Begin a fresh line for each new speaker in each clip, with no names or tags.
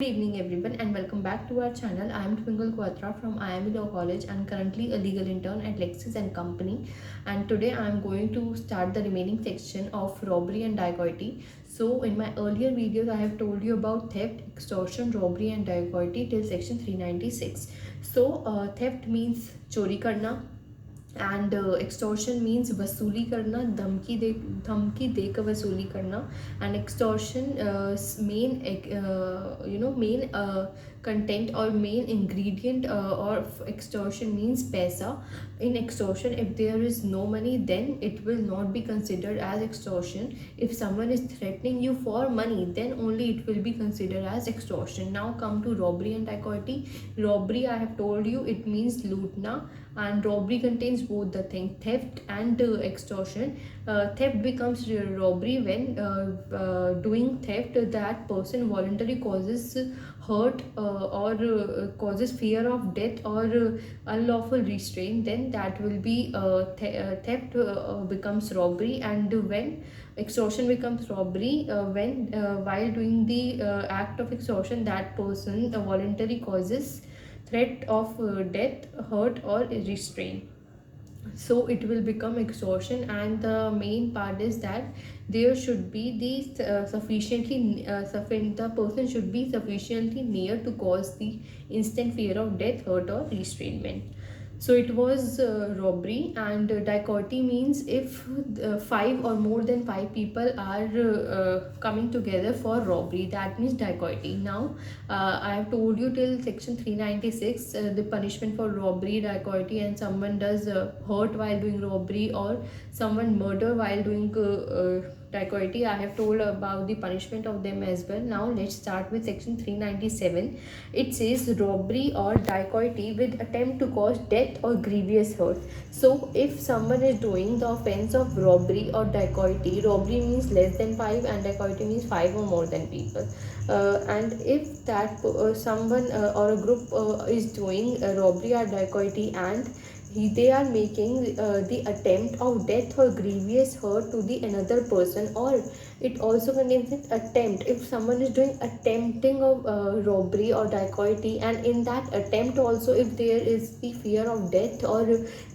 Good evening everyone and welcome back to our channel. I am Twinkle Quatra from IIM Law College and currently a legal intern at Lexis and Company, and today I am going to start the remaining section of robbery and dacoity. So in my earlier videos I have told you about theft, extortion, robbery and dacoity till section 396. So theft means chori karna, and extortion means वसूली करना, धमकी देकर वसूली करना. And extortion main main content और main ingredient और extortion means पैसा. in extortion, if there is no money, then it will not be considered as extortion. If someone is threatening you for money, then only it will be considered as extortion. Now come to robbery and dacoity. Robbery, I have told you, it means lootna, and robbery contains both the thing, theft and extortion. Theft becomes robbery when doing theft, that person voluntarily causes hurt or causes fear of death or unlawful restraint, then that will be theft becomes robbery. And when extortion becomes robbery, when while doing the act of extortion, that person voluntarily causes threat of death, hurt or restraint, so it will become extortion. And the main part is that there should be the the person should be sufficiently near to cause the instant fear of death, hurt or restrainment. So it was robbery. And dichotomy means if five or more than five people are coming together for robbery, that means dichotomy. Now I have told you till section 396 the punishment for robbery, dichotomy, and someone does hurt while doing robbery or someone murder while doing dacoity. I have told about the punishment of them as well. Now let's start with section 397. It says robbery or dacoity with attempt to cause death or grievous hurt. So if someone is doing the offense of robbery or dacoity, robbery means less than 5 and dacoity means 5 or more than people. And if that someone or a group is doing robbery or dacoity, and they are making the attempt of death or grievous hurt to the another person, or it also contains an attempt. If someone is doing attempting of robbery or dacoity, and in that attempt also if there is the fear of death or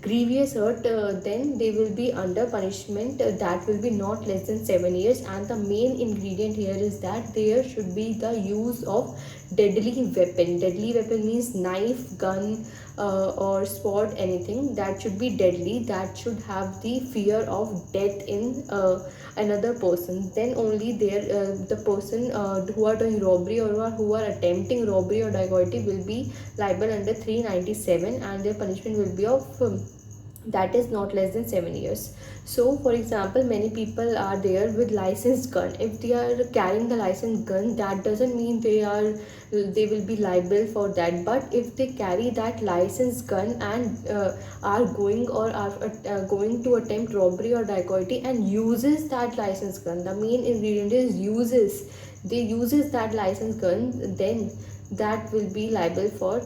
grievous hurt, then they will be under punishment that will be not less than 7 years. And the main ingredient here is that there should be the use of deadly weapon. Deadly weapon means knife, gun, or sword, anything that should be deadly, that should have the fear of death in another person. Then only there the person who are doing robbery or who are attempting robbery or dacoity will be liable under 397, and their punishment will be of that is not less than 7 years. So for example, many people are there with licensed gun. If they are carrying the licensed gun, that doesn't mean they will be liable for that. But if they carry that licensed gun and are going or are going to attempt robbery or dacoity and uses that licensed gun, the main ingredient is uses that licensed gun, then that will be liable for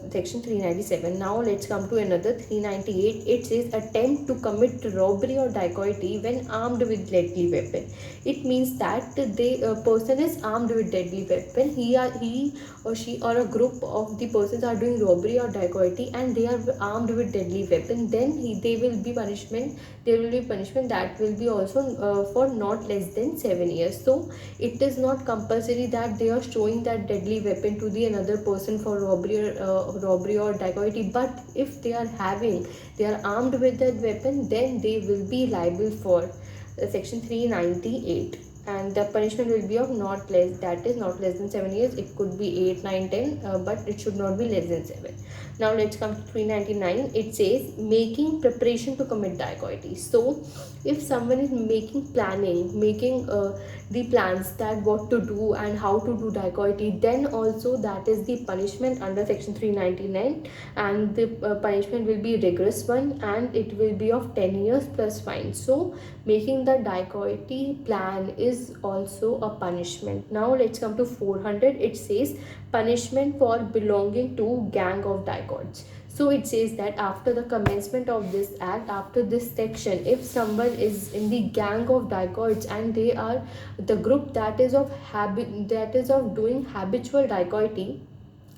section 397. Now let's come to another 398. It says attempt to commit robbery or dacoity when armed with deadly weapon. It means that the person is armed with deadly weapon. He or she or a group of the persons are doing robbery or dacoity and they are armed with deadly weapon. Then they will be punishment. There will be punishment that will be also for not less than 7 years. So it is not compulsory that they are showing that deadly weapon to the another person for robbery or dacoity. But if they are armed with that weapon, then they will be liable for section 398, and the punishment will be of not less than 7 years. It could be 8, 9, 10, but it should not be less than 7. Now let's come to 399. It says making preparation to commit dacoity. So if someone is making the plans that what to do and how to do dacoity, then also that is the punishment under section 399, and the punishment will be rigorous one, and it will be of 10 years plus fine. So making the dacoity plan is also a punishment. Now let's come to 400. It says punishment for belonging to gang of dacoits. So it says that after the commencement of this act, after this section, if someone is in the gang of dacoits and they are the group that is of doing habitual dacoity,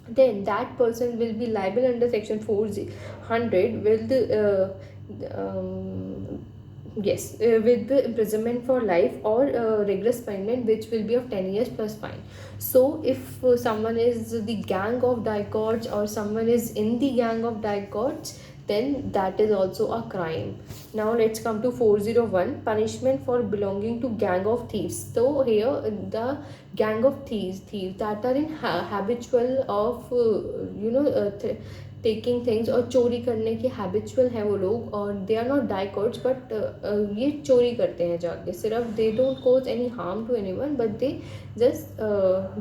then that person will be liable under section 400 with the yes, with the imprisonment for life or rigorous punishment, which will be of 10 years plus fine. So if someone is the gang of dacoits or someone is in the gang of dacoits, then that is also a crime. Now let's come to 401, punishment for belonging to gang of thieves. So here the gang of thieves that are in habitual of taking things, और चोरी करने के habitual हैं वो लोग, और they are not dacoits but ये चोरी करते हैं जाके, सिर्फ they don't cause any harm to any one but they just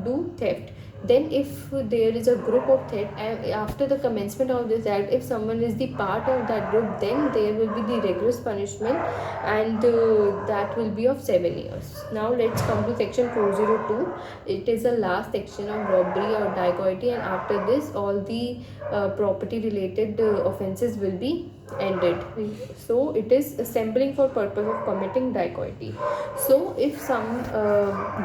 do theft. Then if there is a group of theft, after the commencement of this act, if someone is the part of that group, then there will be the rigorous punishment, and that will be of 7 years. Now let's come to section 402. It is the last section of robbery or dacoity, and after this all the property related offenses will be ended. So it is assembling for purpose of committing dacoity. So if some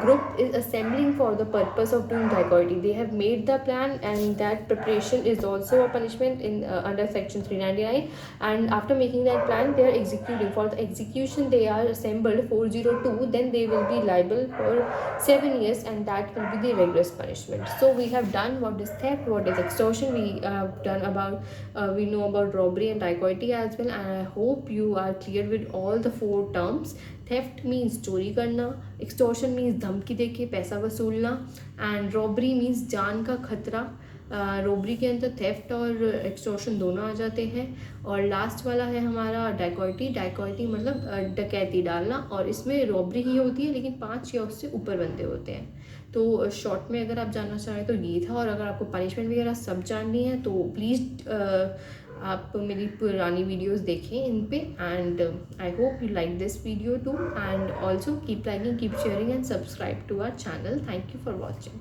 group is assembling for the purpose of doing dacoity, they have made the plan, and that preparation is also a punishment in under section 399, and after making that plan they are executing. For the execution they are assembled 402, then they will be liable for 7 years, and that will be the rigorous punishment. So we have done what is theft, what is extortion, we have done about we know about robbery and dacoity as well, and I hope you are clear with all the 4 terms. Theft means चोरी करना, extortion means धमकी देके पैसा वसूलना, and robbery means जान का खतरा. Robbery के अंदर थेफ्ट और एक्सटॉर्शन दोनों आ जाते हैं. और लास्ट वाला है हमारा डाइकॉइटी. डाइकॉइटी मतलब डकैती डालना, और इसमें रॉबरी ही होती है लेकिन 5 या उससे ऊपर बंदे होते हैं. तो शॉर्ट में अगर आप जानना चाहें तो ये था, और अगर आपको पनिशमेंट वगैरह सब जाननी है तो प्लीज़ आप मेरी पुरानी वीडियोस देखें इन पे. And I hope you like this video too, and also keep liking, keep sharing and subscribe to our channel. Thank you for watching.